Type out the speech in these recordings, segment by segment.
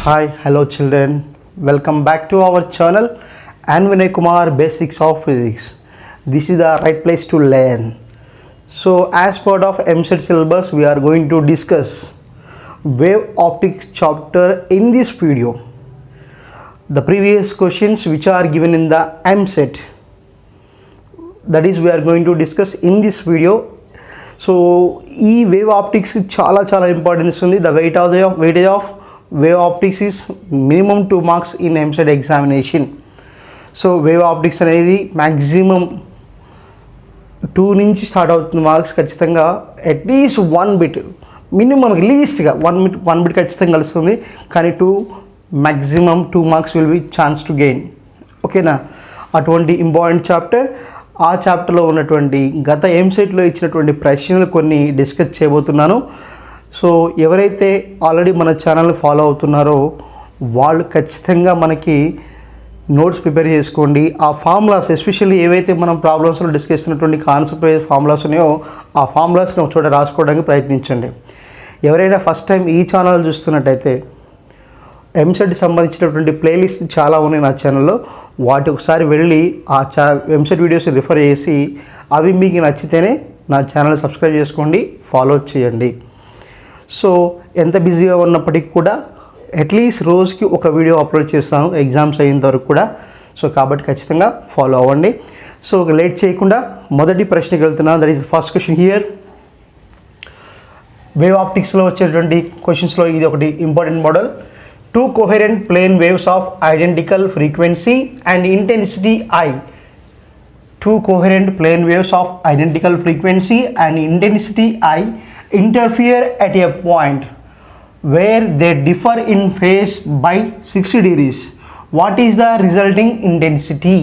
Hi, hello children. Welcome back to our channel and Vinay Kumar Basics of Physics. This is the right place to learn. So as part of APEAMCET syllabus, we are going to discuss wave optics chapter in this video. The previous questions which are given in the APEAMCET, that is we are going to discuss in this video. So ఈ wave optics చాలా importance ఉంది. The weightage of wave optics is minimum 2 marks in APEAMCET examination. So wave optics అనేది maximum 2 నుంచి start అవుతుంది marks ఖచ్చితంగా. At least 1 bit minimum లీస్ట్గా 1 bit ఖచ్చితంగా కలుస్తుంది, కానీ maximum 2 marks will be chance to gain. ఓకేనా? అటువంటి ఇంపార్టెంట్ చాప్టర్. ఆ చాప్టర్లో ఉన్నటువంటి గత APEAMCETలో ఇచ్చినటువంటి ప్రశ్నలు కొన్ని డిస్కస్ చేయబోతున్నాను. సో ఎవరైతే ఆల్రెడీ మన ఛానల్ని ఫాలో అవుతున్నారో వాళ్ళు ఖచ్చితంగా మనకి నోట్స్ ప్రిపేర్ చేసుకోండి. ఆ ఫార్ములాస్ ఎస్పెషల్లీ ఏవైతే మనం ప్రాబ్లమ్స్లో డిస్కస్ చేసినటువంటి కాన్సెప్ట్ ఫార్ములాస్ ఉన్నాయో ఆ ఫార్ములాస్ని ఒక చోట రాసుకోవడానికి ప్రయత్నించండి. ఎవరైనా ఫస్ట్ టైం ఈ ఛానల్ చూస్తున్నట్టయితే APEAMCET సంబంధించినటువంటి ప్లేలిస్ట్ చాలా ఉన్నాయి నా ఛానల్లో. వాటి ఒకసారి వెళ్ళి ఆ APEAMCET వీడియోస్ రిఫర్ చేసి అవి మీకు నచ్చితేనే నా ఛానల్ సబ్స్క్రైబ్ చేసుకోండి, ఫాలో చేయండి. సో ఎంత బిజీగా ఉన్నప్పటికీ కూడా అట్లీస్ట్ రోజుకి ఒక వీడియో అప్లోడ్ చేస్తాను ఎగ్జామ్స్ అయ్యేంత వరకు కూడా. సో కాబట్టి ఖచ్చితంగా ఫాలో అవ్వండి. సో లేట్ చేయకుండా మొదటి ప్రశ్నకి వెళ్తున్నాను. That is first question here. Wave ఆప్టిక్స్లో వచ్చేటువంటి క్వశ్చన్స్లో ఇది ఒకటి important model. 2 coherent plane waves of identical frequency and intensity I. 2 coherent plane waves of identical frequency and intensity I interfere at a point where they differ in phase by 60 degrees. What is the resulting intensity?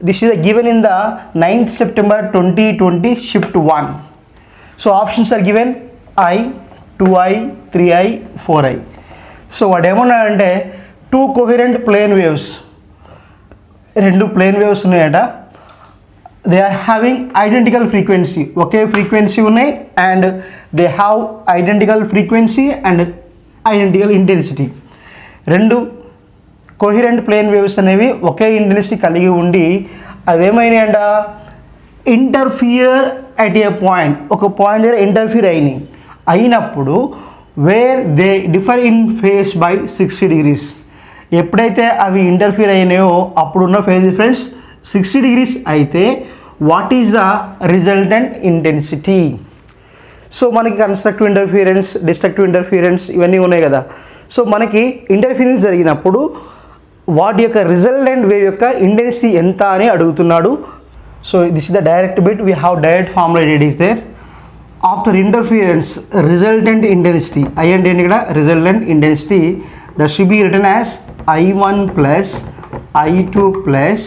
This is given in the 9th September 2020 shift 1. So options are given I, 2I, 3I, 4I. So వాడు ఏమన్నా అంటే 2 coherent plane waves, 2 plane waves ఉన్నాయట. They are having identical frequency, ఒకే frequency ఉన్నాయి, and they have identical frequency and identical intensity. 2 coherent plane waves అనేవి ఒకే intensity కలిగి ఉండి అవేమైనాయంట ఇంటర్ఫియర్ అట్ ఏ పాయింట్, ఒక పాయింట్ దగ్గర ఇంటర్ఫియర్ అయినప్పుడు where they differ in phase by 60 degrees. ఎప్పుడైతే అవి ఇంటర్ఫియర్ అయినాయో అప్పుడున్న ఫేజ్ డిఫరెన్స్ 60 degrees అయితే what is the resultant intensity? So మనకి కన్స్ట్రక్టివ్ ఇంటర్ఫియరెన్స్, డిస్ట్రక్టివ్ ఇంటర్ఫియరెన్స్ ఇవన్నీ ఉన్నాయి కదా. సో మనకి ఇంటర్ఫియరెన్స్ జరిగినప్పుడు వాటి యొక్క రిజల్టెంట్ వేవ్ యొక్క ఇంటెన్సిటీ ఎంత అని అడుగుతున్నాడు. So this is the direct bit. We have direct formula it is there. After interference, resultant intensity, I and N ikkada resultant intensity, that should be written as I1 plus I2 plus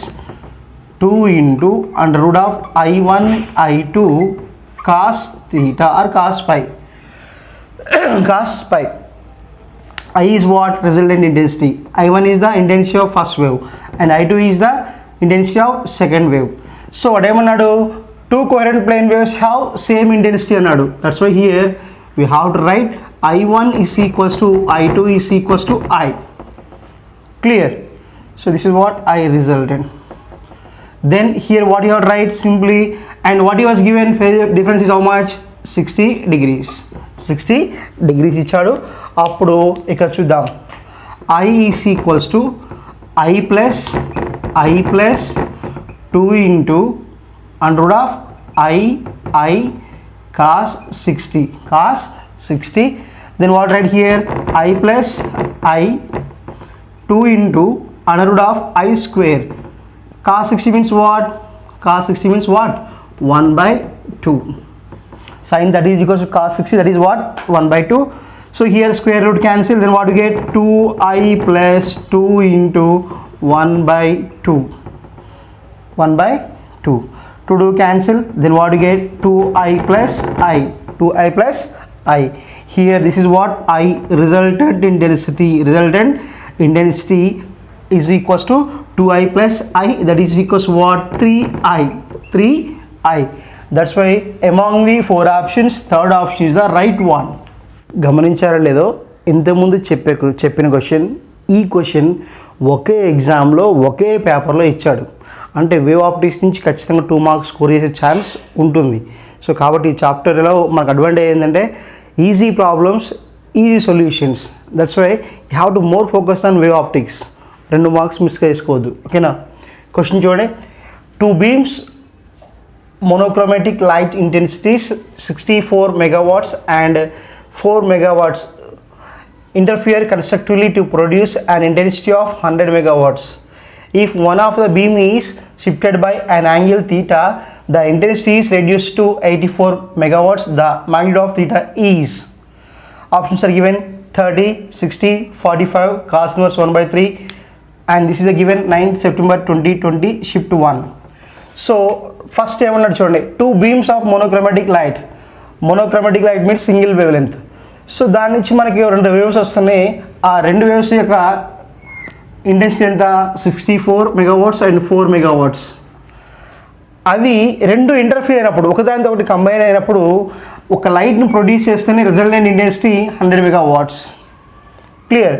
2 into under root of I1 I2 cos theta or cos pi. Cos pi. I is what? Resultant intensity. I1 is the intensity of first wave and I2 is the intensity of second wave. So what I want to do? 2 coherent plane waves have same intensity anadu. That's why here we have to write I1 is equals to I2 is equals to I. Clear? So this is what I resultant. Then here what you have to write simply, and what he was given phase difference is how much? 60 degrees. 60 degrees ichadu. Appudu ikkada chuddam. I is equals to I plus 2 into under root of I cos 60. Then what right here? I plus I 2 into under root of I square. Cos 60 means what? Cos 60 means what? 1 by 2. Sin that is equals to cos 60, that is what? 1 by 2. So here square root cancel, then what you get? 2I plus 2 into 1 by 2. 1 by 2. To do cancel, then what you get? 2I plus I. 2I plus I. Here this is what? I resultant intensity. Resultant intensity is equals to 2I plus I. That is equals to what? 3I. 3I. That's why among the 4 options, third option is the right one. గమనించారో లేదో ఇంతకుముందు చెప్పిన question ఈ question ఒకే ఎగ్జామ్లో ఒకే పేపర్లో ఇచ్చాడు. అంటే wave optics నుంచి ఖచ్చితంగా 2 మార్క్స్ స్కోర్ చేసే ఛాన్స్ ఉంటుంది. సో కాబట్టి ఈ చాప్టర్లో మనకు అడ్వాంటేజ్ ఏంటంటే easy problems, easy solutions. That's why you have to more focus on wave optics. 2 marks miss చేసుకోవద్దు. ఓకేనా? క్వశ్చన్ చూడండి. 2 beams monochromatic light intensities 64 megawatts and 4 megawatts interfere constructively to produce an intensity of 100 megawatts. If one of the beam is shifted by an angle theta, the intensity is reduced to 84 megawatts. The magnitude of theta is. Options are given 30, 60, 45, cos inverse 1/3, and this is a given 9th September 2020 shift 1. So first ఏమన్నాడు చూడండి, 2 beams of monochromatic light. Monochromatic light means single wave length. So దాని నుంచి మనకి 2 waves వస్తున్నాయి. ఆ 2 waves యొక్క intensity ఎంత? 64 megawatts and 4 megawatts. అవి 2 ఇంటర్ఫియర్ అయినప్పుడు, ఒకదానితో ఒకటి కంబైన్ అయినప్పుడు ఒక లైట్ని ప్రొడ్యూస్ చేస్తేనే resultant intensity 100 megawatts. Clear?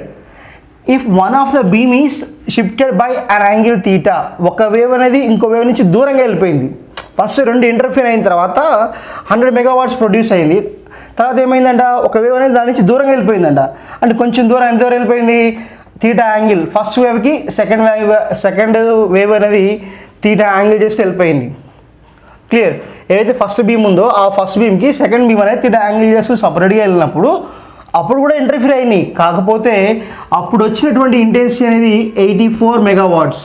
If one of the beam is shifted by an angle theta, ఒక వేవ్ అనేది ఇంకో వేవ్ నుంచి దూరంగా వెళ్ళిపోయింది. ఫస్ట్ 2 ఇంటర్ఫియర్ అయిన తర్వాత 100 megawatts ప్రొడ్యూస్ అయింది. తర్వాత ఏమైందంట, ఒక వేవ్ అనేది దాని నుంచి దూరంగా వెళ్ళిపోయిందంట. అంటే కొంచెం దూరం, ఎంత దూరం వెళ్ళిపోయింది? Theta angle. ఫస్ట్ వేవ్కి సెకండ్ వేవ్ అనేది తీటా యాంగిల్ చేసి వెళ్ళిపోయింది. క్లియర్? ఏదైతే ఫస్ట్ బీమ్ ఉందో ఆ ఫస్ట్ బీమ్కి సెకండ్ బీమ్ అనేది తీటా యాంగిల్ చేస్తూ సపరేట్గా వెళ్ళినప్పుడు అప్పుడు కూడా ఇంటర్ఫియర్ అయినాయి. కాకపోతే అప్పుడు వచ్చినటువంటి ఇంటెన్సిటీ అనేది 84 megawatts.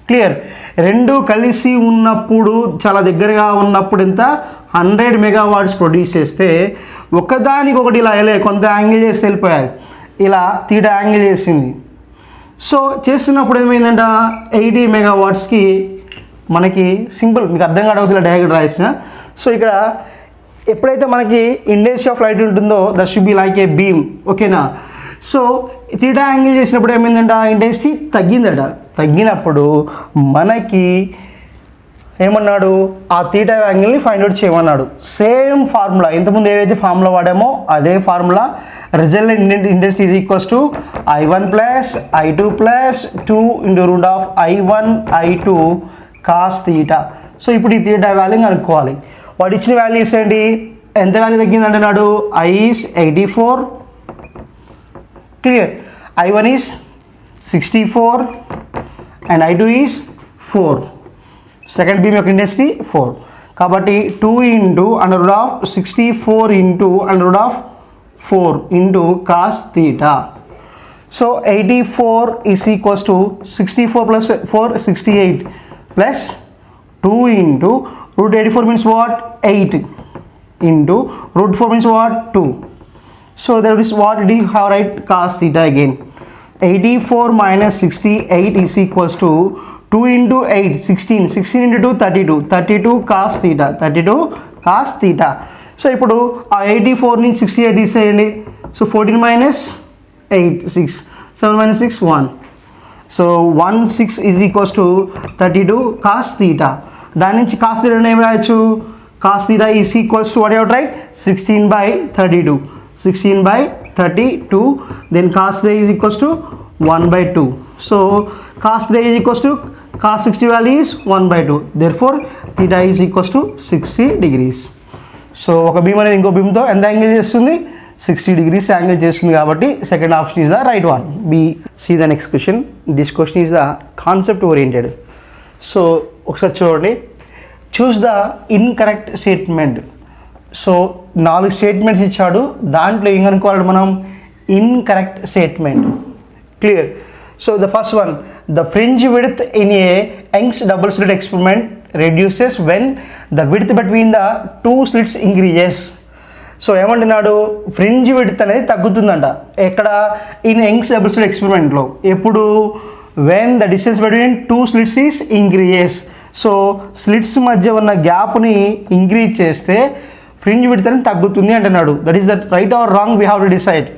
క్లియర్? 2 కలిసి ఉన్నప్పుడు, చాలా దగ్గరగా ఉన్నప్పుడు ఎంత? 100 megawatts ప్రొడ్యూస్ చేస్తే ఒకదానికొకటి ఇలా కొంత యాంగిల్ చేసి వెళ్ళిపోయాయి. ఇలా తీటా యాంగిల్ చేసింది. సో చేస్తున్నప్పుడు ఏమైందంట, 80 megawatsకి మనకి సింపుల్, మీకు అర్థం కావట్లేదు డయాగ్రమ్ రాసిన. సో ఇక్కడ ఎప్పుడైతే మనకి ఇంటెన్సిటీ ఆఫ్ లైట్ ఉంటుందో that should be like a beam. ఓకేనా? సో తీటా యాంగిల్ చేసినప్పుడు ఏమైందంట, ఇంటెన్సిటీ తగ్గిందట. తగ్గినప్పుడు మనకి ఏమన్నాడు, ఆ తీటా యాంగిల్ని ఫైండ్ అవుట్ చేయమన్నాడు. సేమ్ ఫార్ములా, ఇంతకుముందు ఏవైతే ఫార్ములా వాడామో అదే formula. Resultant intensity is equals to I1 plus I2 plus 2 into root of I1 I2 cos theta. So ఇప్పుడు ఈ తీటా వాల్యూ కనుక్కోవాలి. వాడు ఇచ్చిన వాల్యూస్ ఏంటి? ఎంత వాల్యూ తగ్గింది అంటున్నాడు? I is 84. Clear? I1 is 64 and I2 is 4. Second beam యొక్క ఇంటెన్సిటీ 4. కాబట్టి 2 into under root of 64 into under root of 4 into cos theta. So 84 is equals to 64 plus 4 68 plus 2 into root 84 means what? 8 into root 4 means what? 2. So that is what we have right cos theta again. 84 minus 68 is equals to 2 into 8 16. 16 into 2 32. 32 cos theta. 32 cos theta. So ఇప్పుడు ఆ 84 నుంచి 68 తీసేయండి. So 14 minus 8 6. 7 minus 6 1. So 1 6 is equals to 32 cos theta. దాని నుంచి cos theta ఏం రాయొచ్చు? Cos theta is equals to what you write? 16/32. 16/32. Then cos theta is equals to 1/2. So cos theta is equals to cos 60 value is 1/2. Therefore theta is equals to 60 degrees. So ఒక beam అనేది ఇంకో బీమ్తో ఎంత angle చేస్తుంది? 60 degrees angle చేస్తుంది. కాబట్టి second option is the right one. B. See the next question. This question is the concept oriented. So ఒకసారి చూడండి. Choose the incorrect statement. So 4 statements ఇచ్చాడు. దాంట్లో ఏం కనుక్కోవాలి మనం? Incorrect statement. Clear? So the first one, the fringe width in a Young's double slit experiment reduces when the width between the 2 slits increases. So ఏమంటున్నాడు? Fringe width అనేది తగ్గుతుందంట. ఎక్కడ? In Young's double slit ఎక్స్పెరిమెంట్లో. ఎప్పుడు? When the distance between 2 slits is increases. So slits మధ్య ఉన్న గ్యాప్ని increase చేస్తే ఫ్రింజ్ విడ్త్ అనేది తగ్గుతుంది అంటున్నాడు. That is the right or wrong we have to decide.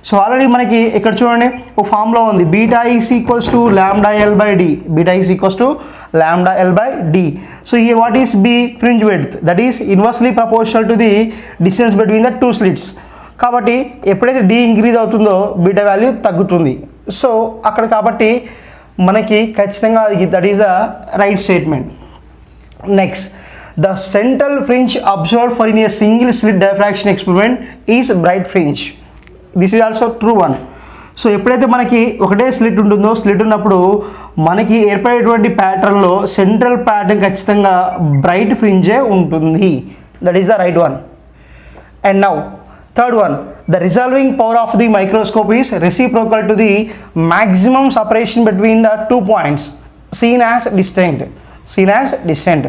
So already మనకి ఇక్కడ చూడండి ఒక ఫార్ములా ఉంది. Beta is equals to lambda L by D. Beta is equals to lambda L by D. So here what is B? Fringe width. That is inversely proportional to the distance between the 2 slits. కాబట్టి ఎప్పుడైతే D increase అవుతుందో beta value తగ్గుతుంది. So అక్కడ కాబట్టి మనకి ఖచ్చితంగా that is the right statement. Next, the central fringe observed for in a single slit diffraction experiment is bright fringe. This is also true one. So ఎప్పుడైతే మనకి ఒకటే slit ఉంటుందో, స్లిట్ ఉన్నప్పుడు మనకి ఏర్పడేటువంటి ప్యాటర్న్లో సెంట్రల్ ప్యాటర్న్ ఖచ్చితంగా బ్రైట్ ఫ్రింజే ఉంటుంది. That is the right one. And now third one, the resolving power of the microscope is reciprocal to the maximum separation between the 2 points seen as distinct.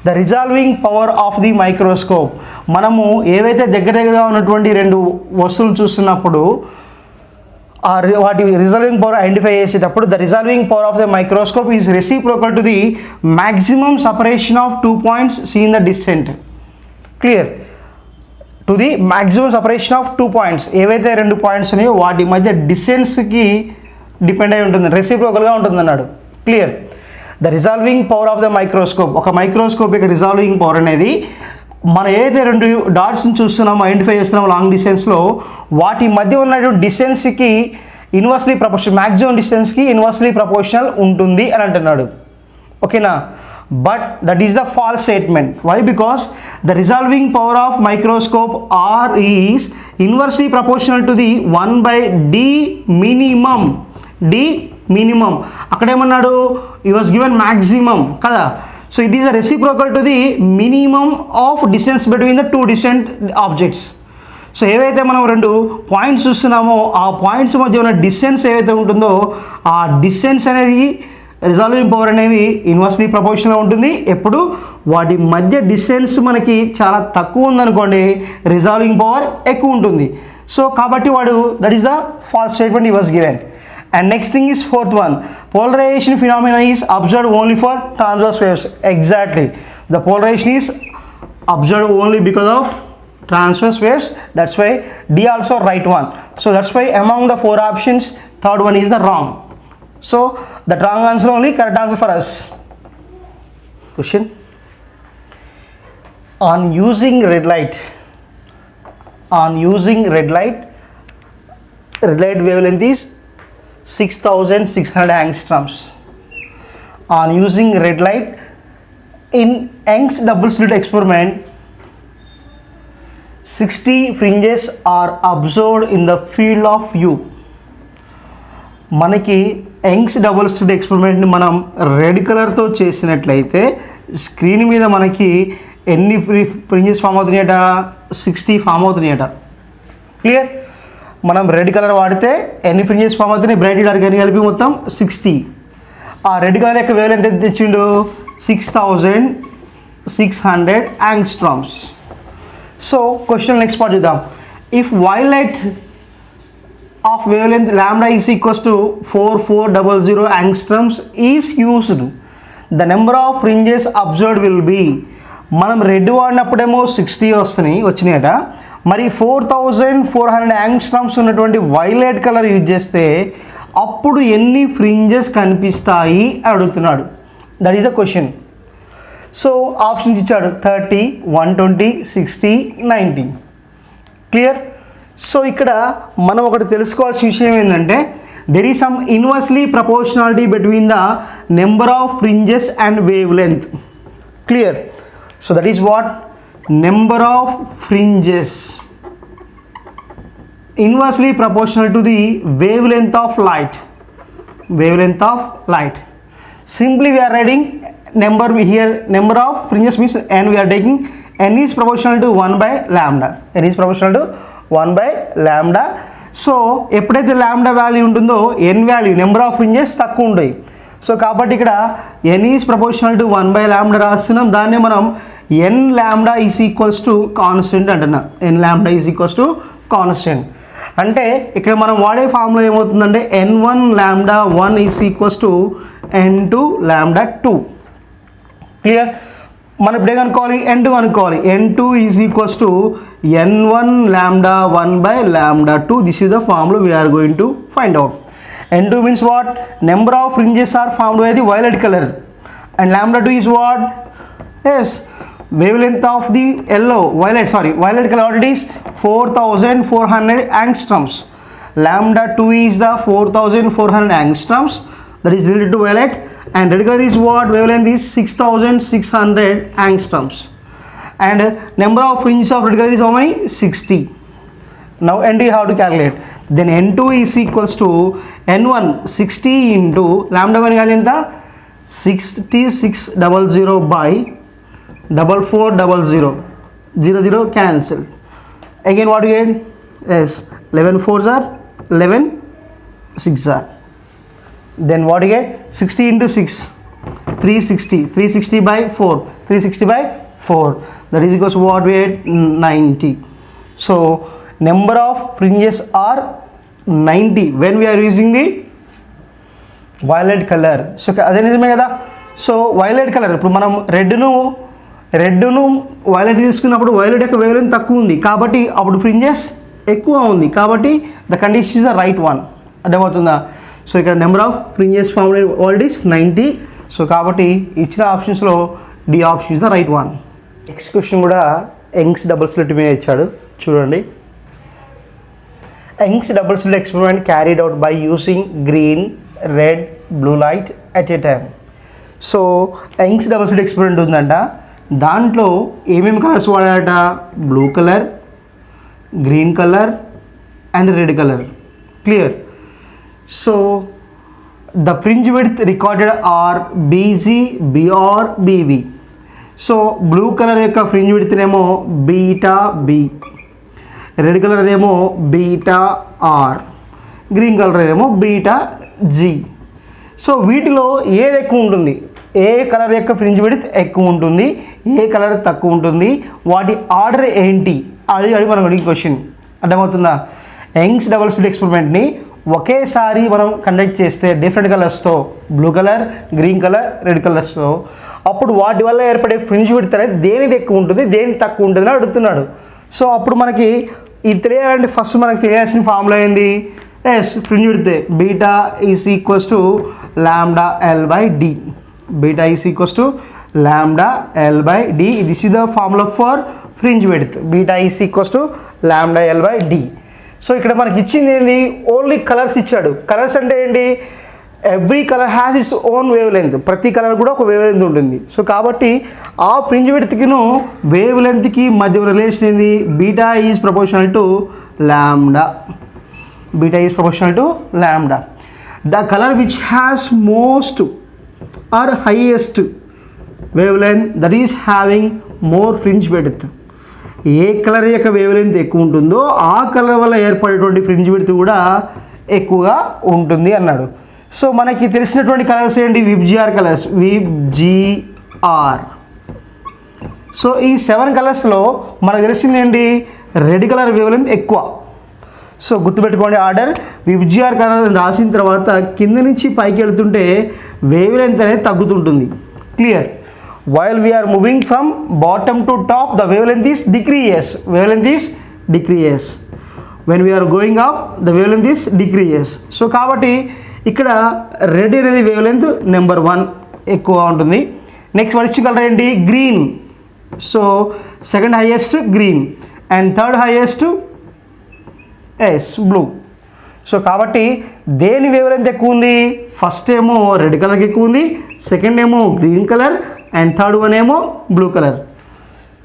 The resolving power of the microscope, మనము ఏవైతే దగ్గరగా ఉన్నటువంటి రెండు వస్తువులు చూస్తున్నప్పుడు వాటి resolving power identify చేసేటప్పుడు the resolving power of the microscope is reciprocal to the maximum separation of 2 points seen the distant. Clear? To the maximum separation of 2 points, ఏవైతే 2 points ఉన్నాయో వాటి మధ్య డిస్టెన్స్కి డిపెండ్ అయి ఉంటుంది, రెసిప్రోకల్గా ఉంటుంది అన్నాడు. Clear? The resolving power of the microscope, ఒక microscope యొక్క రిజాల్వింగ్ పవర్ అనేది మనం ఏదైతే 2 డాట్స్ని చూస్తున్నామో, ఐడెంటిఫై చేస్తున్నామో లాంగ్ డిస్టెన్స్లో, వాటి మధ్య ఉన్నటువంటి డిస్టెన్స్కి ఇన్వర్స్లీ ప్రపోర్షనల్, మ్యాక్సిమం డిస్టెన్స్కి ఇన్వర్స్లీ ప్రపోర్షనల్ ఉంటుంది అని అంటున్నాడు. ఓకేనా? But that is the false statement. Why? Because the resolving power of microscope are is inversely proportional to the 1/d minimum. D minimum అక్కడేమన్నాడు? ఈ వాజ్ గివెన్ మ్యాక్సిమం కదా. So it is a reciprocal to the minimum of distance between the 2 distant objects. So ఏవైతే మనం 2 points చూస్తున్నామో ఆ points మధ్య ఉన్న distance ఏవైతే ఉంటుందో ఆ డిస్టెన్స్ అనేది రిజాల్వింగ్ పవర్ అనేవి ఇన్వర్స్లీ ప్రపోర్షనల్ ఉంటుంది. ఎప్పుడు వాటి మధ్య డిస్టెన్స్ మనకి చాలా తక్కువ ఉందనుకోండి, రిజాల్వింగ్ పవర్ ఎక్కువ ఉంటుంది. సో కాబట్టి వాడు that is the false statement ఈ was given. And next thing is fourth one, polarization phenomena is observed only for transverse waves. Exactly, the polarization is observed only because of transverse waves. That's why D also right one. So that's why among the 4 options, third one is the wrong. So the wrong answer only correct answer for us. Question: on using red light wavelength is 6600 angstroms. On using red light in Young's double slit experiment, 60 fringes are observed in the field of view. మనకి Young's double slit ఎక్స్పెరిమెంట్ని మనం red కలర్తో చేసినట్లయితే screen మీద మనకి ఎన్ని fringes form అవుతున్నాయట? 60 form అవుతున్నాయట. Clear? మనం red colour వాడితే ఎన్ని ఫ్రింజెస్ ఫామ్ అవుతున్నాయి? బ్రైట్ డార్క్ అని కలిపి మొత్తం 60. ఆ రెడ్ కలర్ యొక్క వేవ్ ఎంత తెచ్చిండు? 6600 angstroms. So question next part చూద్దాం. ఇఫ్ వైలెట్ ఆఫ్ వేవ్ లెంత్ lambda is equals to 4400 angstroms is used, the number of fringes observed will be. మనం రెడ్ వాడినప్పుడేమో 60 వచ్చినాయట. మరి 4400 యాంగ్స్ట్రామ్స్ ఉన్నటువంటి వైలెట్ కలర్ యూజ్ చేస్తే అప్పుడు ఎన్ని ఫ్రింజెస్ కనిపిస్తాయి అడుగుతున్నాడు. That is the question. So options ఇచ్చాడు 30, 120, 60, 90. క్లియర్? సో ఇక్కడ మనం ఒకటి తెలుసుకోవాల్సిన విషయం ఏంటంటే there is some inversely proportionality between the number of fringes and wave length. Clear? So that is what number of fringes inversely proportional to the wavelength of light. Simply we are writing number here, number of fringes means n, we are taking n is proportional to 1/λ. So ఎప్పుడైతే lambda value ఉంటుందో n value number of fringes తక్కువ ఉంటాయి. So కాబట్టి ఇక్కడ n is proportional to 1/λ రాస్తున్నాం. దాన్నే మనం n lambda is equals to constant అంటున్నా. n lambda is equals to constant అంటే ఇక్కడ మనం వాడే ఫార్ములా ఏమవుతుందంటే n1 lambda 1 is equals to n2 lambda 2. Clear? మనం ఇప్పుడు ఏమనుకోవాలి? n2 అనుకోవాలి. n2 is equals to n1 lambda 1/λ 2. This is the formula we are going to find out. n2 means what? Number of fringes are formed by the violet color, and lambda 2 is what? Yes, wavelength of the violet color, what it is? 4400 angstroms. Lambda 2 is the 4400 angstroms, that is related to violet, and red color is what? Wavelength is 6600 angstroms, and number of fringes of red color is how many? 60. Now ND you have to calculate. Then N2 is equals to N1 60 into lambda 1 value enta 6600 by 4400, 00 cancel. Again what you get? Yes, 11 4s are 11, 6 are. Then what you get? 60 into 6, 360 by 4, 360 by 4, that is equals to what we get? 90. So number of fringes are 90 when we are using the violet color. So అదే నిజమే కదా. So violet colour ఇప్పుడు మనం రెడ్ను violet తీసుకున్నప్పుడు violet యొక్క wave length తక్కువ ఉంది కాబట్టి అప్పుడు ఫ్రింజెస్ ఎక్కువ ఉంది కాబట్టి the condition is the right one. అర్థమవుతుందా? సో ఇక్కడ number of fringes found in world is 90. So కాబట్టి ఇచ్చిన ఆప్షన్స్లో D option is the right one. Next question కూడా యంగ్స్ డబుల్ స్లిట్ మీద ఇచ్చాడు, చూడండి. Young's double slit experiment carried out by using green, red, blue light at a time. So Young's double slit experiment ఉందంట. దాంట్లో ఏమేమి colours వాడాడట? Blue colour, green colour and red colour. Clear. So the fringe width recorded are B G, B R, B B. So blue colour యొక్క fringe width ఏమో beta B, red colour ఏమో beta R, green colour ఏమో beta G. So వీటిలో ఏది ఎక్కువ ఉంటుంది? ఏ colour యొక్క ఫ్రింజ్ విడ్త్ ఎక్కువ ఉంటుంది, ఏ కలర్ తక్కువ ఉంటుంది, వాటి ఆర్డర్ ఏంటి అది మనం అడిగే క్వశ్చన్. అర్థమవుతుందా? యంగ్స్ డబుల్ స్లిట్ ఎక్స్పెరిమెంట్ని ఒకేసారి మనం కండక్ట్ చేస్తే డిఫరెంట్ కలర్స్తో, blue colour, green colour, red కలర్స్తో, అప్పుడు వాటి వల్ల ఏర్పడే ఫ్రింజ్ విడ్త్ అనేది దేనిది ఎక్కువ ఉంటుంది, దేని తక్కువ ఉంటుంది అని అడుగుతున్నాడు. సో అప్పుడు మనకి ఇది తెలియాలంటే ఫస్ట్ మనకు తెలియాల్సిన ఫార్ములా ఏంది? Yes, fringe width beta is equals to lambda L by D. Beta is equals to lambda L by D. This is the formula for fringe width. Beta is equals to lambda L by D. So ఇక్కడ మనకి ఇచ్చింది ఏంటి? Only colours ఇచ్చాడు. Colours అంటే ఏంటి? Every colour has its own wave length. ప్రతి colour కూడా ఒక వేవ్ లెంత్ ఉంటుంది. సో కాబట్టి ఆ ఫ్రింజ్ విడ్త్కిను వేవ్ లెంత్కి మధ్య రిలేషన్ ఏంది? Beta is proportional to lambda. Beta is proportional to lambda. The colour which has most or highest wave length that is having more fringe width. ఏ colour యొక్క wave length ఎక్కువ ఉంటుందో ఆ colour వల్ల ఏర్పడేటువంటి fringe width కూడా ఎక్కువగా ఉంటుంది అన్నాడు. సో మనకి తెలిసినటువంటి కలర్స్ ఏంటి? VIBGYOR colours, VIBGYOR. సో ఈ 7 కలర్స్లో మనకు తెలిసింది ఏంటి? రెడ్ కలర్ వేవ్ లెంత్ ఎక్కువ. సో గుర్తుపెట్టుకోండి ఆర్డర్. విబ్జిఆర్ కలర్ రాసిన తర్వాత కింద నుంచి పైకి వెళ్తుంటే వేవ్ లెంత్ అనేది తగ్గుతుంటుంది. Clear. while we are moving from bottom to top the wavelength is decreases. Wavelength is decreases. When we are going up the wavelength is decreases. So కాబట్టి ఇక్కడ red అనేది వేవ్ లెంత్ నెంబర్ 1 ఎక్కువ ఉంటుంది. Next వచ్చి colour ఏంటి? Green. So second highest green and third highest is blue. So కాబట్టి దేని wave length ఎక్కువ ఉంది? ఫస్ట్ ఏమో రెడ్ కలర్కి ఎక్కువ ఉంది, సెకండ్ ఏమో green colour and third one ఏమో బ్లూ కలర్.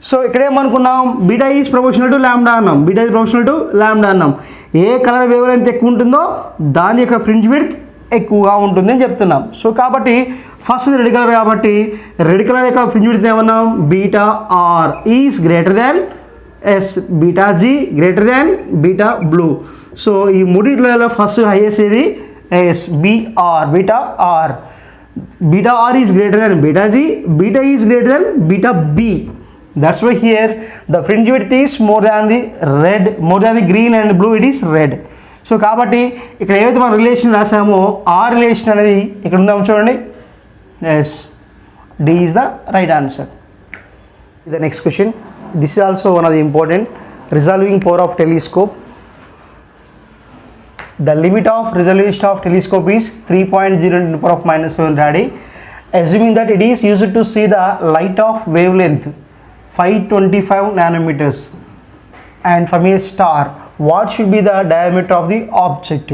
సో ఇక్కడ ఏమనుకున్నాం? Beta is proportional to lambda అన్నాం. Beta is proportional to lambda అన్నాం. ఏ కలర్ వేవ్ లెంత్ ఎక్కువ ఉంటుందో దాని యొక్క ఫ్రింజ్ విడ్త్ ఎక్కువగా ఉంటుంది అని చెప్తున్నాం. సో కాబట్టి ఫస్ట్ రెడ్ కలర్ కాబట్టి రెడ్ కలర్ యొక్క ఫ్రింజ్ విడ్త్ ఏమన్నాం? Beta R is greater than yes, beta G greater than beta blue. So ఈ మూడిట్లలో ఫస్ట్ హైయెస్ట్ ఏది? Yes, B R, beta R. Beta R is greater than beta G, beta E is greater than beta B. That's why here the fringe width is more than the red, more than the green and blue, it is red. So కాబట్టి ఇక్కడ ఏవైతే మనం relation రాసామో ఆ relation అనేది ఇక్కడ ఉందాం చూడండి. Yes, D is the right answer. The next question, this is also one of the important resolving power of telescope. The limit of resolution of telescope is 3.0 to the power of -7 radi. Assuming that it is used to see the light of wavelength 525 nanometers. And from a star, what should be the diameter of the object?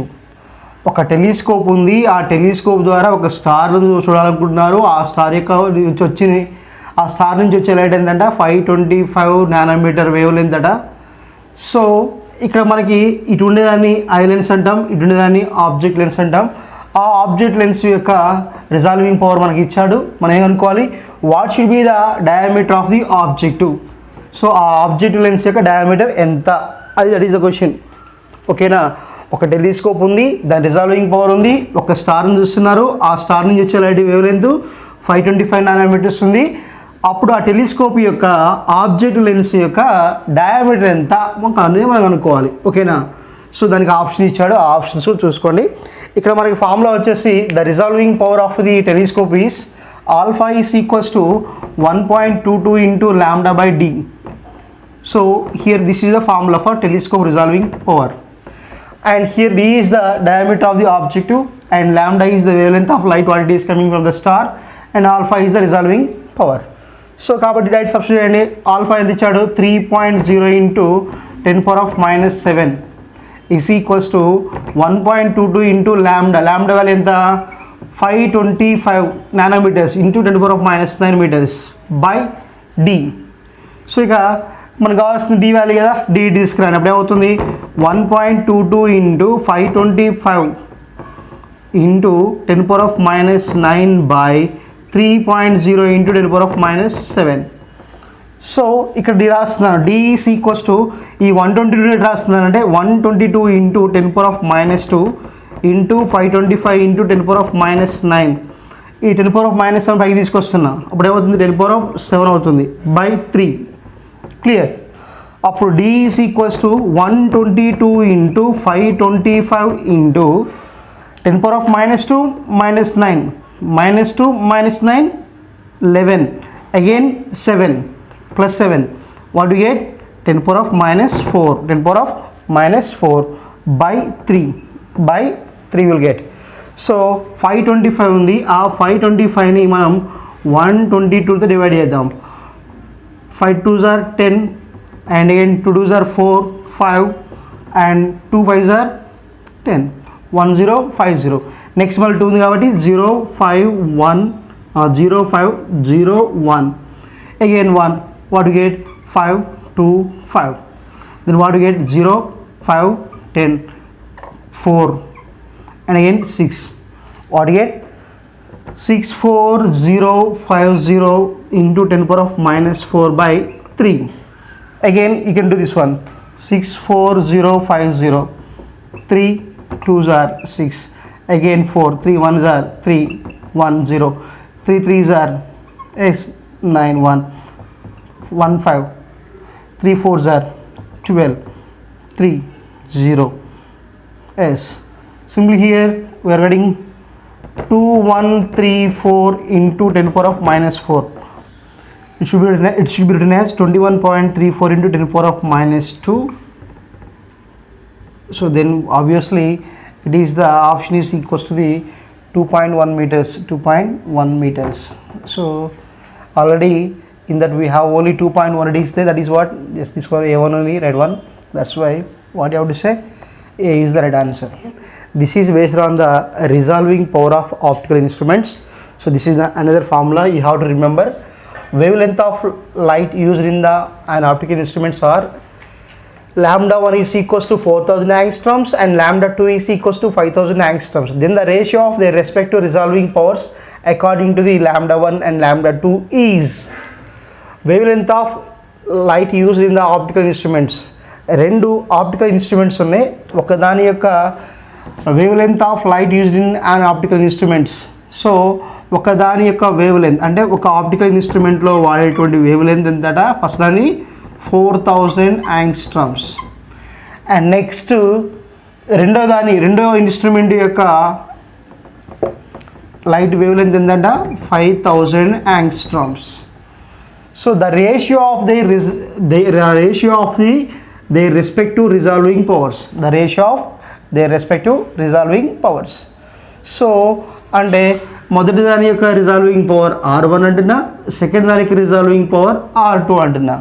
ఒక telescope ఉంది, ఆ telescope ద్వారా ఒక star చూడాలనుకుంటున్నారు. ఆ star యొక్క ఆ star నుంచి వచ్చే లైట్ ఎంతంట 525 నానోమీటర్ వేవ్ లెంత్ అట. సో ఇక్కడ మనకి ఇటు ఉండేదాన్ని ఐ లెన్స్ అంటాం, ఇటు ఉండేదాన్ని ఆబ్జెక్ట్ లెన్స్ అంటాం. ఆ ఆబ్జెక్ట్ లెన్స్ యొక్క రిజాల్వింగ్ పవర్ మనకి ఇచ్చాడు. మనం ఏమనుకోవాలి, what should be the diameter of the objective. So ఆ ఆబ్జెక్టివ్ లెన్స్ యొక్క డయామీటర్ ఎంత, దట్ ఈస్ ద క్వశ్చన్. ఓకేనా. ఒక టెలిస్కోప్ ఉంది, దాని రిజాల్వింగ్ పవర్ ఉంది, ఒక స్టార్ని చూస్తున్నారు, ఆ స్టార్ నుంచి వచ్చే లైట్ వేవ్ లెంత్ 525 నానోమీటర్స్ ఉంది. అప్పుడు ఆ టెలిస్కోప్ యొక్క ఆబ్జెక్ట్ లెన్స్ యొక్క డయామీటర్ ఎంత మనం అనుకోవాలి. ఓకేనా. సో దానికి ఆప్షన్ ఇచ్చాడు, ఆ ఆప్షన్స్ చూసుకోండి. ఇక్కడ మనకి ఫార్ములా వచ్చేసి the resolving power of the telescope is alpha is equals to 1.22 into lambda by D. So here this is the formula for telescope resolving power. And here d is the diameter of the objective and lambda is the wavelength of light what it is coming from the star and alpha is the resolving power. So కాబట్టి direct substitute చేయండి. Alpha ఎంత ఇచ్చాడు, 3.0 into 10⁻⁻7 is equals to 1.22 into lambda. Lambda value ఎంత, 525 nanometres into 10⁻⁹ metres by D. So ఇక మనకు కావాల్సిన D value కదా, D తీసుకురాని అప్పుడు ఏమవుతుంది, 1.22 into 525 into 10⁻⁹ by 3.0 into 10⁻⁷. So ఇక్కడ డి రాస్తున్నాను, డి ఈస్ ఈక్వల్స్ టు ఈ 122 రాస్తున్నాను అంటే 122 ఇంటూ 10⁻⁻2 ఇంటూ 525 ఇంటూ 10⁻⁹. ఈ 10⁻⁷ పైకి తీసుకొస్తున్నా, అప్పుడు ఏమవుతుంది 10⁻7 అవుతుంది బై 3. క్లియర్. అప్పుడు D is equals to 122 into 525 into 10⁻⁻2 -9 -2 -9 11 again 7 plus 7 what do you get, 10⁻⁻4 10⁻⁻4 by 3 will get. So 525 ఉంది, ఆ 525ని మనం 122తో డివైడ్ చేద్దాం. 5 2s are 10 and again 2 2s are 4 5 and 2 5s are 10 1050. Next మళ్ళీ 2 ఉంది కాబట్టి 051 0501 again 1 what you get 5 2 5 then what you get 0 5 10 4 and again 6 what you get 64050 into 10⁻⁻4 by 3. Again you can do this one, 64050, 3 2s are 6, again 4 3 1s are 3 1 0, 3 3s are 9 1 1 5, 3 4s are 12 3 0 s. Simply here we are getting 2134 into 10⁻⁻4. It should be written as 21.34 into 10⁻⁻2. So then obviously it is the option is equals to the 2.1 meters 2.1 meters. So already in that we have only 2.1 it is there, that is what, yes, this one A1 only, red one. That's why what you have to say, A is the right answer. This is based on the resolving power of optical instruments. So this is another formula you have to remember. Wavelength of light used in the optical instruments are lambda 1 is equals to 4000 angstroms and lambda 2 is equals to 5000 angstroms. Then the ratio of their respective resolving powers according to the lambda 1 and lambda 2 is wavelength of light used in the optical instruments. రెండు optical instruments ఉన్నాయి, ఒకదాని యొక్క wave length of light used in and optical instruments. So ఒకదాని యొక్క wave length అంటే ఒక optical ఇన్స్ట్రుమెంట్లో వాడేటువంటి wave length ఎంతట, first దాని 4000 యాంగ్స్ట్రమ్స్. అండ్ నెక్స్ట్ రెండో ఇన్స్ట్రుమెంట్ యొక్క లైట్ వేవ్ లెంత్ ఎంతంట 5000 angstroms. So the ratio of their respective resolving powers, the ratio of their respective resolving powers. So అంటే మొదటి దాని యొక్క రిజాల్వింగ్ పవర్ R1 అంటున్నా, సెకండ్ దానికి రిజాల్వింగ్ పవర్ R2 అంటున్నా.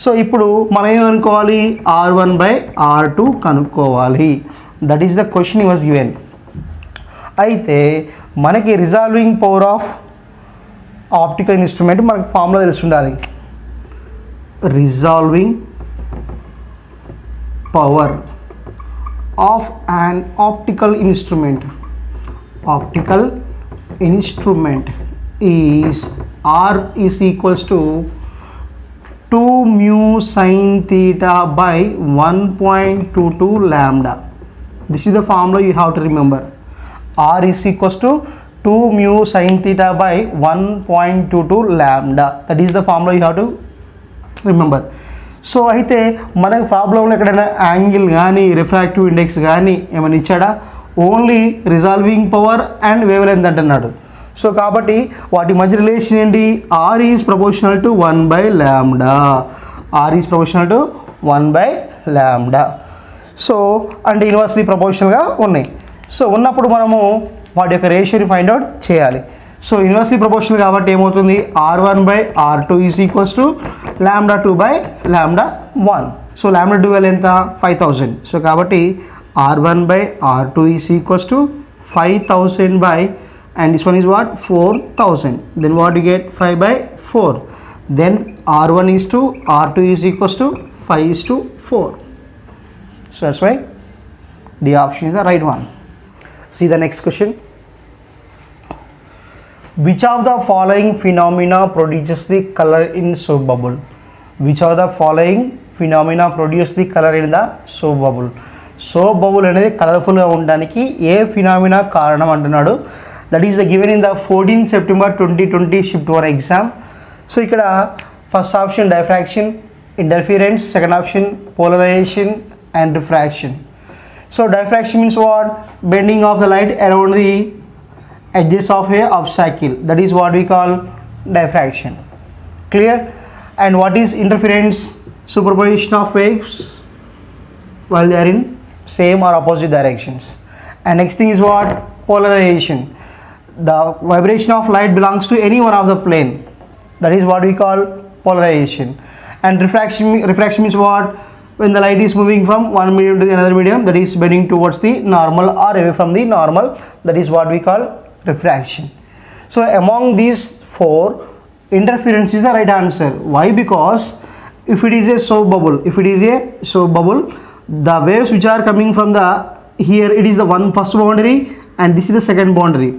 సో ఇప్పుడు మనం ఏమనుకోవాలి, R1/R2 కనుక్కోవాలి. That is the question was given. అయితే మనకి resolving power of optical instrument మనకి ఫార్ములా తెలిసి ఉండాలి. Resolving power of an optical instrument is R is equals to 2 mu sin theta by 1.22 lambda. This is the formula you have to remember. R is equals to 2 mu sin theta by 1.22 lambda. That is the formula you have to remember. So అయితే మనకు ప్రాబ్లంలో ఎక్కడైనా angle కానీ refractive index కానీ ఏమైనా ఇచ్చాడా, only resolving power and wavelength అంటున్నాడు. So కాబట్టి వాటి మధ్య రిలేషన్ ఏంటి, R is proportional to 1/λ. R is proportional to 1/λ. So అంటే ఇన్వర్స్లీ ప్రపోర్షనల్గా ఉన్నాయి. సో ఉన్నప్పుడు మనము వాటి యొక్క రేషియోని ఫైండ్ అవుట్ చేయాలి. సో ఇన్వర్స్లీ ప్రపోర్షనల్ కాబట్టి ఏమవుతుంది, R1/R2 is equals to λ2/λ1. So λ2 value ఎంత, 5000. సో కాబట్టి R1/R2 is equals to 5000 by, and this one is what, 4000. Then what you get, 5/4. Then R1 is to R2 is equals to 5:4. So that's why the option is the right one. See the next question. Which of the following phenomena produces the color in soap bubble? Which of the following phenomena produce the color in the soap bubble? Soap bubble అనేది కలర్ఫుల్గా ఉండడానికి ఏ phenomena కారణం అంటున్నాడు. That is the given in the 14 September 2020 shift 1 exam. So ఇక్కడ first option diffraction, interference, second option polarisation and refraction. So diffraction means what, bending of the light around the edges of a obstacle, that is what we call diffraction. Clear? And what is interference? Superposition of waves while they are in same or opposite directions. And next thing is what, polarization. The vibration of light belongs to any one of the plane, that is what we call polarization. And refraction means what, when the light is moving from one medium to the another medium, that is bending towards the normal or away from the normal, that is what we call refraction. So among these four, interference is the right answer. Why? Because if it is a soap bubble, the waves which are coming from the, here it is the first boundary and this is the second boundary.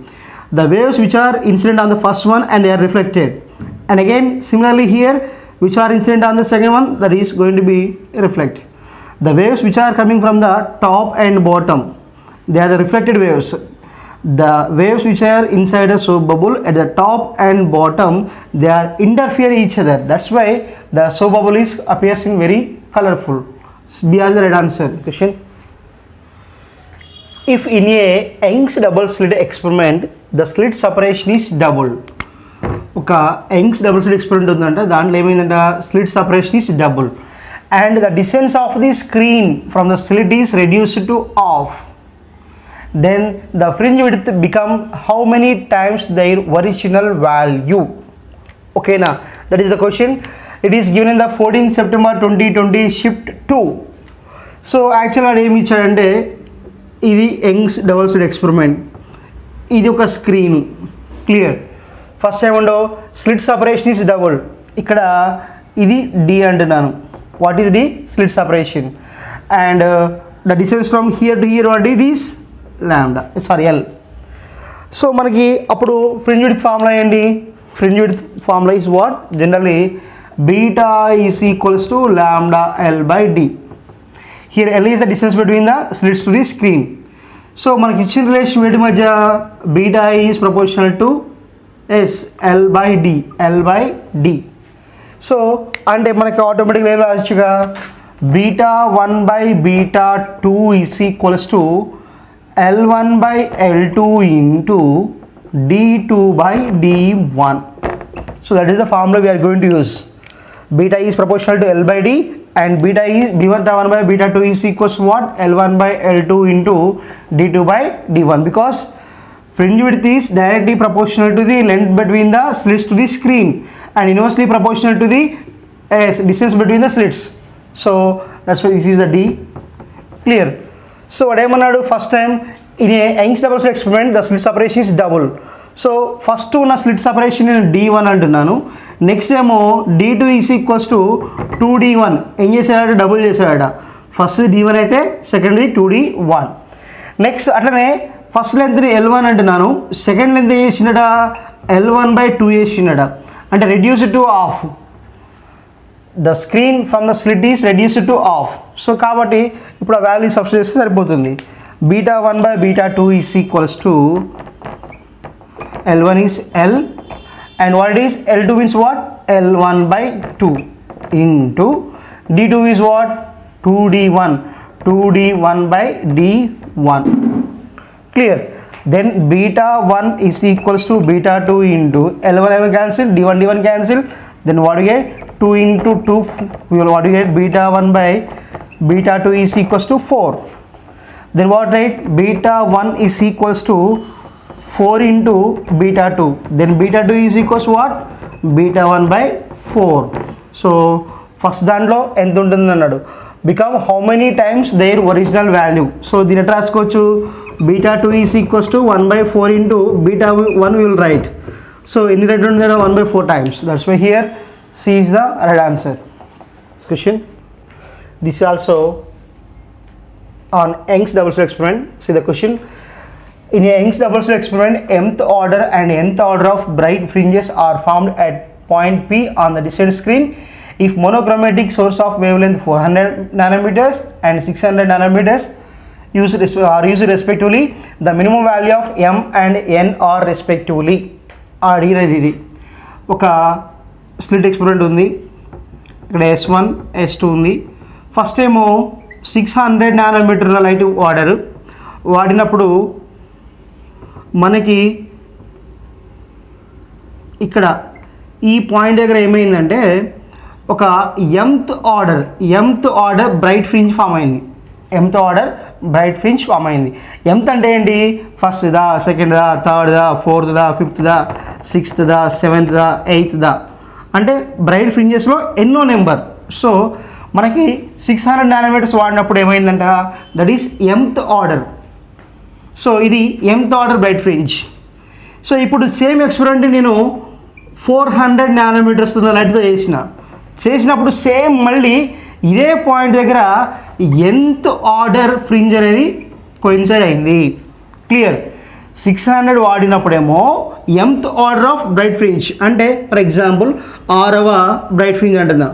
The waves which are incident on the first one and they are reflected, and again similarly here which are incident on the second one, that is going to be reflect. The waves which are coming from the top and bottom, they are the reflected waves. The waves which are inside a soap bubble at the top and bottom, they are interfere each other. That's why the soap bubble appears in very colorful. B as the right answer. Question: if in a Young's double slit experiment the slit separation is doubled, oka Young's double slit experiment undanta, danlo emaindanta, slit separation is doubled and the distance of the screen from the slit is reduced to half, then the fringe width become how many times their original value? Okay, now that is the question. It is given in the 14 September 2020 shift 2. So actually what ఏమి ఇచ్చాడంటే, ఇది Young's double slit experiment, ఇది ఒక screen. Clear? First ఏమండో slit separation is double, ఇక్కడ ఇది D అంటున్నాను. What is D? Slit separation. And the distance from here to here what it is lambda, sorry L. So మనకి అప్పుడు fringe width formula ఏంటి? Fringe width formula is what, generally beta is equals to lambda L by D. Here L is the distance between the slits to the screen. So మనకి ఇచ్చిన relation వీటి మధ్య beta is proportional to S L by D. So అంటే మనకి ఆటోమేటిక్గా ఏం రావచ్చుగా, beta 1/β2 is equals to L1/L2 into D2/D1. So that is the formula we are going to use. Beta is proportional to L by D and beta is B1/β2 is equals to what? L1/L2 into D2/D1, because fringe width is directly proportional to the length between the slits to the screen and inversely proportional to the distance between the slits. So that's why this is the D. Clear? So what I am first time in a Young's double slit experiment, the slit separation is double. So first na slit separation in D1 అంటున్నాను. Next ఏమో D2 is equals to 2D1 ఏం చేశాడట, double చేశాడట. First D1 అయితే సెకండ్ది 2D1. Next అట్లనే first లెంత్ని L1 అంటున్నాను, second length ఏం చేసిండట, L1/2 చేసిండట, అంటే reduce to half. The screen from the slit is reduce to half. So కాబట్టి ఇప్పుడు ఆ వాల్యూ సబ్స్టిట్యూట్ చేస్తే సరిపోతుంది. β1/β2 is equals to L1 is L and what it is, L2 means what, L1/2 into D2 is what, 2D1, 2D1/D1. Clear? Then β1 is equals to β2 into L1 cancel, D1 cancel, then what you get, 2 into 2, we will what you get, β1/β2 is equals to 4. Then what, right, β1 is equals to 4 into β2, then β2 is equals to what, β1/4. So first దాంట్లో ఎంత ఉంటుంది అన్నాడు, become how many times their original value. So దీని ఎట్లా రాసుకోవచ్చు, β2 is equals to 1/4 into β1 we will write. So ఎన్ని right ఉంటుంది కదా, 1/4 times. That's why here C is the right answer. Question. This is also on Young's double slit experiment. See the question. In a Young's double slit experiment, mth order and nth order of bright fringes are formed at point P on the distant screen if monochromatic source of wavelength 400 nanometers and 600 nanometers are used respectively. The minimum value of M and N are respectively. అడిగినది ఒక slit experiment ఉంది, ఇక్కడ S1 S2 ఉంది. First ఏమో 600 నానోమీటర్ల light వాడినప్పుడు మనకి ఇక్కడ ఈ point దగ్గర ఏమైందంటే ఒక mth order bright fringe form అయింది. mth order bright fringe form అయింది. mth అంటే ఏంటి, ఫస్ట్దా, సెకండ్దా, థర్డ్దా, ఫోర్త్దా, ఫిఫ్త్దా, సిక్స్త్దా, సెవెంత్దా, ఎయిత్దా, అంటే బ్రైట్ ఫ్రింజెస్లో ఎన్నో నెంబర్. సో మనకి 600 నానోమీటర్స్ వాడినప్పుడు ఏమైందంట, that is mth order. So ఇది mth order bright fringe. So ఇప్పుడు సేమ్ ఎక్స్పెరిమెంట్ నేను 400 నానోమీటర్స్ లైట్తో చేసినప్పుడు సేమ్ మళ్ళీ ఇదే పాయింట్ దగ్గర nth ఆర్డర్ ఫ్రింజ్ అనేది కోయిన్సైడ్ అయింది. Clear? 600 వాడినప్పుడేమో mth order of bright fringe, అంటే ఫర్ ఎగ్జాంపుల్ 6వ బ్రైట్ ఫ్రింజ్ అంటున్నా.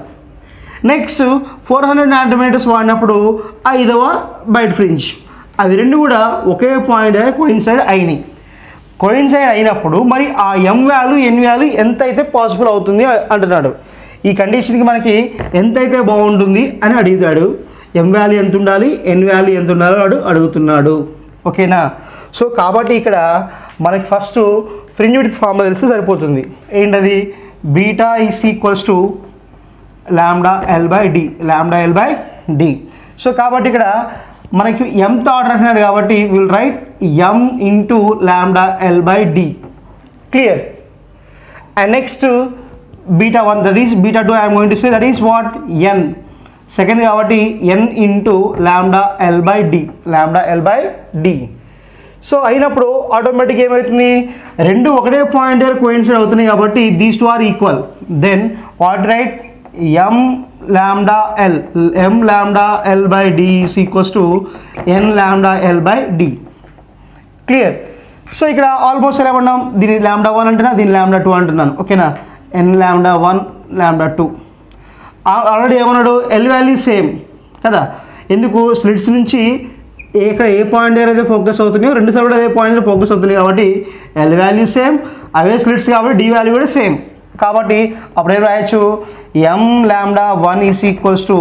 నెక్స్ట్ 400 నానోమీటర్స్ వాడినప్పుడు 5వ బ్రైట్ ఫ్రింజ్. అవి రెండు కూడా ఒకే పాయింట్ కోయిన్సైడ్ అయినప్పుడు మరి ఆ M వాల్యూ N వాల్యూ ఎంత అయితే పాసిబుల్ అవుతుంది అంటున్నాడు. ఈ కండిషన్కి మనకి ఎంత అయితే బాగుంటుంది అని అడుగుతాడు. M వాల్యూ ఎంత ఉండాలి, N వాల్యూ ఎంత ఉండాలో అడుగుతున్నాడు. ఓకేనా? సో కాబట్టి ఇక్కడ మనకి ఫస్ట్ ఫ్రింజ్ విడ్త్ ఫార్ములా తెలిస్తే సరిపోతుంది. ఏంటది, beta is equals to λL/D. So కాబట్టి ఇక్కడ మనకి mth ఆర్డర్ అంటున్నాడు కాబట్టి will write M into λL/D. Clear? And next β1, that is β2 I am going to say that is what, N. Second కాబట్టి N into λL/D. So అయినప్పుడు automatic ఏమవుతుంది, రెండు ఒకటే పాయింట్ దగ్గర కోయిన్సైడ్ అవుతున్నాయి కాబట్టి these two are equal. Then what right, M λL/D is equals to N λL/D. Clear? So ఇక్కడ almost ఎలా ఉన్నాం, దీని λ1 అంటున్నా, దీని λ2 అంటున్నాను. ఓకేనా? N λ1 λ2. ఆల్రెడీ ఏమన్నాడు, L వాల్యూ సేమ్ కదా, ఎందుకు స్లిట్స్ నుంచి ఇక్కడ ఏ పాయింట్ దగ్గర అయితే ఫోకస్ అవుతున్నాయో రెండు సైడ్ అదే పాయింట్ దగ్గర ఫోకస్ అవుతున్నాయి కాబట్టి L వాల్యూ సేమ్, అవే స్లిట్స్ కాబట్టి D వాల్యూ కూడా సేమ్. కాబట్టి అప్పుడు ఏం రాయొచ్చు, M λ1 is equals to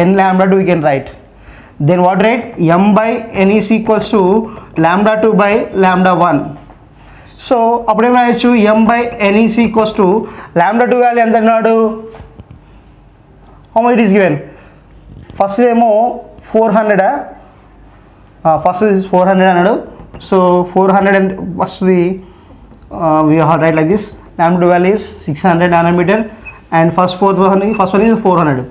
N λ2 we can write. Then what write, M/N is equals to λ2/λ1. So అప్పుడు ఏం రాయొచ్చు, M/N is equals to λ2 value ఎంత అన్నాడు, how much it is given, first ఏమో 400 అన్నాడు, So 400 and what's the we have write like this, lambda value is 600 nanometer, and first one is 400.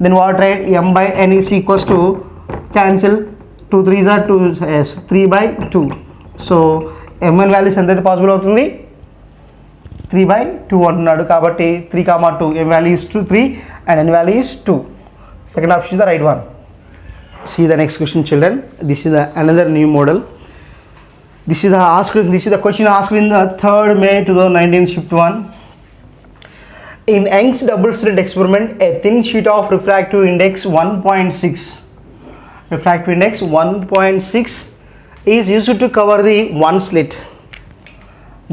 Then what write, m by n is equals to cancel 2 3s are 2, yes, 3 by 2. So mn values ఎంత అయితే possible అవుతుంది, 3 by 2 అంటున్నాడు కాబట్టి 3, 2, m value is 3 and n value is 2. Second option is the right one. See the next question, children. This is another new model. This is the question asked in the 3rd May 2019 shift 1. In Young's double slit experiment, a thin sheet of refractive index 1.6 is used to cover the one slit,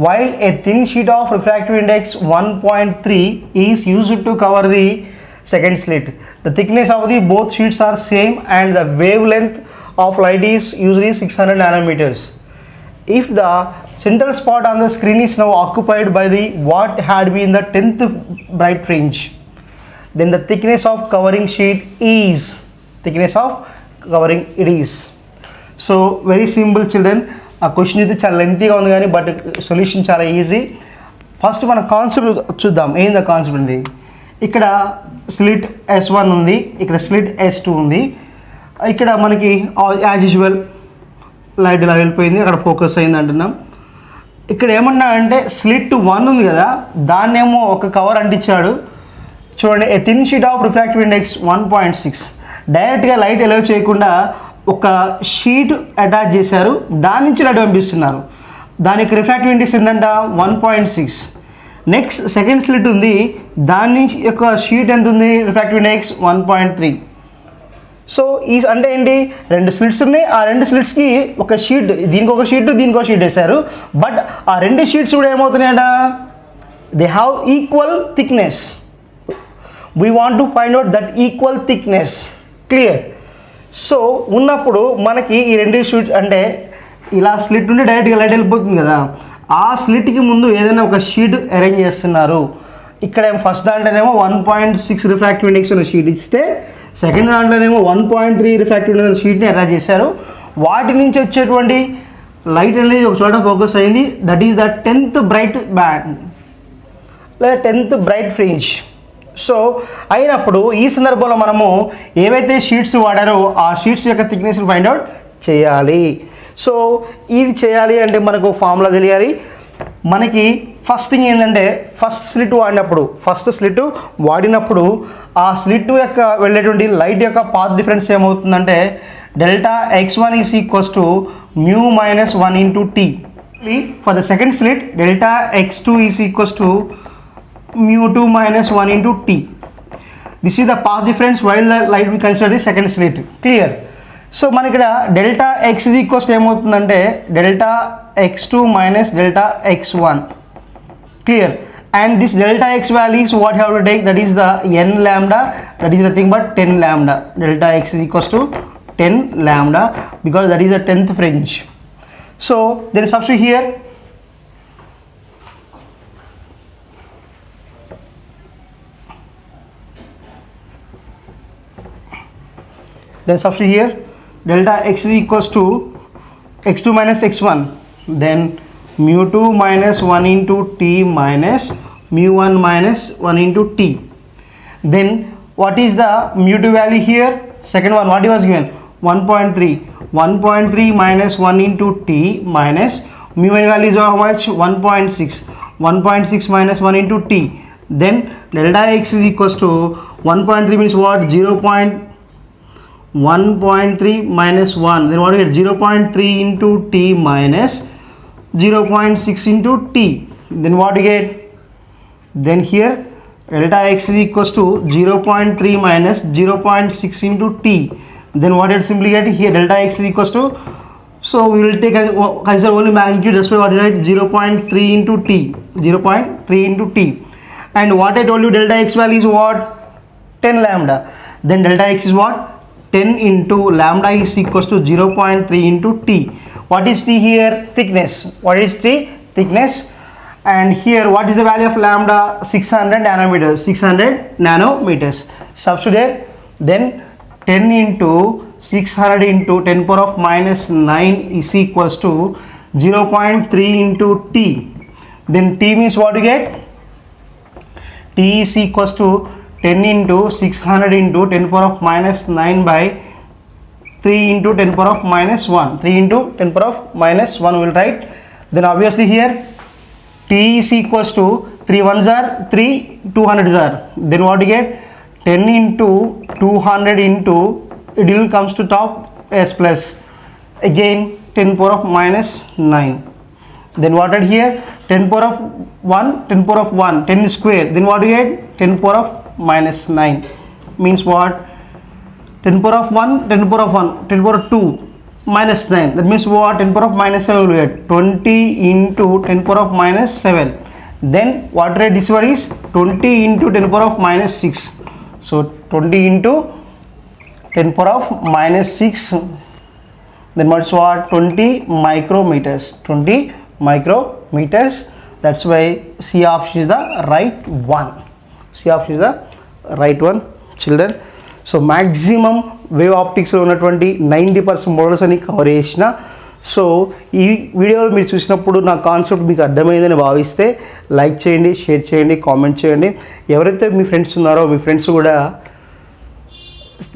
while a thin sheet of refractive index 1.3 is used to cover the second slit. The thickness of the both sheets are same and the wavelength of light is usually 600 nanometers. If the central spot on the screen is now occupied by the what had been the 10th bright fringe, then the thickness of covering sheet is, so very simple children. A question is చాలా లెంతీగా ఉంది కానీ but solution చాలా easy. First మన concept చూద్దాం. ఏంది concept ఉంది, ఇక్కడ slit S1 ఉంది, ఇక్కడ స్లిట్ S2 ఉంది. ఇక్కడ మనకి యాజ్ యూజువల్ లైట్ ఇలా వెళ్ళిపోయింది, అక్కడ ఫోకస్ అయింది అంటున్నాం. ఇక్కడ ఏమన్నా అంటే స్లిట్ 1 ఉంది కదా, దాన్నేమో ఒక కవర్ అంటించాడు చూడండి. A thin sheet of refractive index 1.6, డైరెక్ట్గా లైట్ ఎలవ్ చేయకుండా ఒక షీట్ అటాచ్ చేశారు, దాని నుంచి లైట్ పంపిస్తున్నారు. దానికి రిఫ్రాక్టివ్ ఇండెక్స్ ఏంటంట 1.6. నెక్స్ట్ సెకండ్ స్లిట్ ఉంది, దాని యొక్క షీట్ ఎంత ఉంది, రిఫ్రాక్టివ్ ఇండెక్స్ 1.3. సో ఈ అంటే ఏంటి, 2 స్లిట్స్ ఉన్నాయి, ఆ 2 స్లిట్స్కి ఒక షీట్, దీనికి ఒక షీట్ వేశారు. బట్ ఆ 2 షీట్స్ కూడా ఏమవుతున్నాయంట, they have equal thickness. We want to find out that equal thickness. Clear? So ఉన్నప్పుడు మనకి ఈ 2 షీట్ అంటే ఇలా స్లిట్ ఉంటే డైరెక్ట్గా లైట్ వెళ్ళిపోతుంది కదా, ఆ స్లిట్కి ముందు ఏదైనా ఒక షీట్ అరేంజ్ చేస్తున్నారు. ఇక్కడ ఫస్ట్ దాంట్లోనేమో 1.6 రిఫ్రాక్టివ్ ఇండెక్స్ ఉన్న షీట్ ఇస్తే, సెకండ్ దాంట్లోనేమో 1.3 రిఫ్రాక్టివ్ ఇండెక్స్ షీట్ని అరేంజ్ చేశారు. వాటి నుంచి వచ్చేటువంటి లైట్ అనేది ఒక చోట ఫోకస్ అయింది. That is the 10th bright band లేదా 10th బ్రైట్ ఫ్రింజ్. సో అయినప్పుడు ఈ సందర్భంలో మనము ఏవైతే షీట్స్ వాడారో ఆ షీట్స్ యొక్క థిక్నెస్ని ఫైండ్ అవుట్ చేయాలి. సో ఇది చేయాలి అంటే మనకు ఫార్ములా తెలియాలి. మనకి ఫస్ట్ థింగ్ ఏంటంటే, ఫస్ట్ స్లిట్ వాడినప్పుడు ఆ స్లిట్ యొక్క వెళ్ళేటువంటి లైట్ యొక్క పాత్ డిఫరెన్స్ ఏమవుతుందంటే, delta x1 is equals to mu minus 1 into T. For the second slit delta x2 is equals to mu2 minus 1 into t. This is the path difference while the light we consider the second slit. Clear? So మన ఇక్కడ delta x is equals to ఏమవుతుందంటే delta x2 minus delta x1. Clear? And this delta x value is what you have to take, that is the n lambda, that is nothing but 10 lambda. Delta x is equals to 10 lambda because that is the 10th fringe. So then substitute here. Then substitute here, delta x is equals to x2 minus x1, then mu2 minus 1 into t minus mu1 minus 1 into t. Then what is the mu2 value here? Second one, what was given? 1.3. 1.3 minus 1 into t minus mu1 value is how much? 1.6. 1.6 minus 1 into t. Then delta x is equals to 1.3 means what? 1.3 minus 1, then what do you get? 0.3 into t minus 0.6 into t. Then what do you get? Then here delta x is equals to 0.3 minus 0.6 into t. Then what you simply get here, delta x is equals to, so we will take consider only magnitude, that's why what you write 0.3 into t, 0.3 into t. And what I told you, delta x value is what? 10 lambda. Then delta x is what? 10 into lambda is equals to 0.3 into t. What is t here? Thickness. What is t? Thickness. And here what is the value of lambda? 600 nanometers. 600 nanometers. Substitute there. Then 10 into 600 into 10 power of minus 9 is equals to 0.3 into t. Then t means what you get? T is equals to 10 into 600 into 10 power of minus 9 by 3 into 10 power of minus 1. 3 into 10 power of minus 1 will write. Then obviously here t is equals to 3 ones are 3, 200s are. Then what you get? 10 into 200 into, it will comes to top s plus again 10 power of minus 9. Then what are here? 10 power of 1, 10 power of 1, 10 square. Then what do you get? 10 power of minus 9 means what? 10 power of 1, 10 power of 1, 10 power of 2 minus 9. That means what? 10 power of minus 7 will get 20 into 10 power of minus 7. Then what rate this one is? 20 into 10 power of minus 6. So 20 into 10 power of minus 6. Then what's what? 20 micrometers. 20 micrometers. That's why C option is the right one. C option is the right one, children. So maximum wave ఆప్టిక్స్లో ఉన్నటువంటి 90% models అని cover చేసిన. So ఈ వీడియోలో మీరు చూసినప్పుడు నా concept మీకు అర్థమైందని భావిస్తే లైక్ చేయండి, షేర్ చేయండి, కామెంట్ చేయండి. ఎవరైతే మీ ఫ్రెండ్స్ ఉన్నారో మీ ఫ్రెండ్స్ కూడా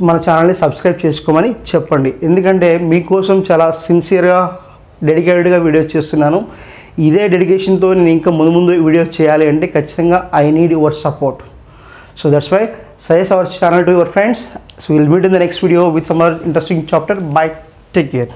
మన ఛానల్ని సబ్స్క్రైబ్ చేసుకోమని చెప్పండి. ఎందుకంటే మీకోసం చాలా సిన్సియర్గా డెడికేటెడ్గా వీడియోస్ చేస్తున్నాను. ఇదే డెడికేషన్తో నేను ఇంకా ముందు వీడియోస్ చేయాలి అంటే ఖచ్చితంగా I need your support. So that's why suggest our channel to your friends. So we'll meet in the next video with some other interesting chapter. Bye. Take care.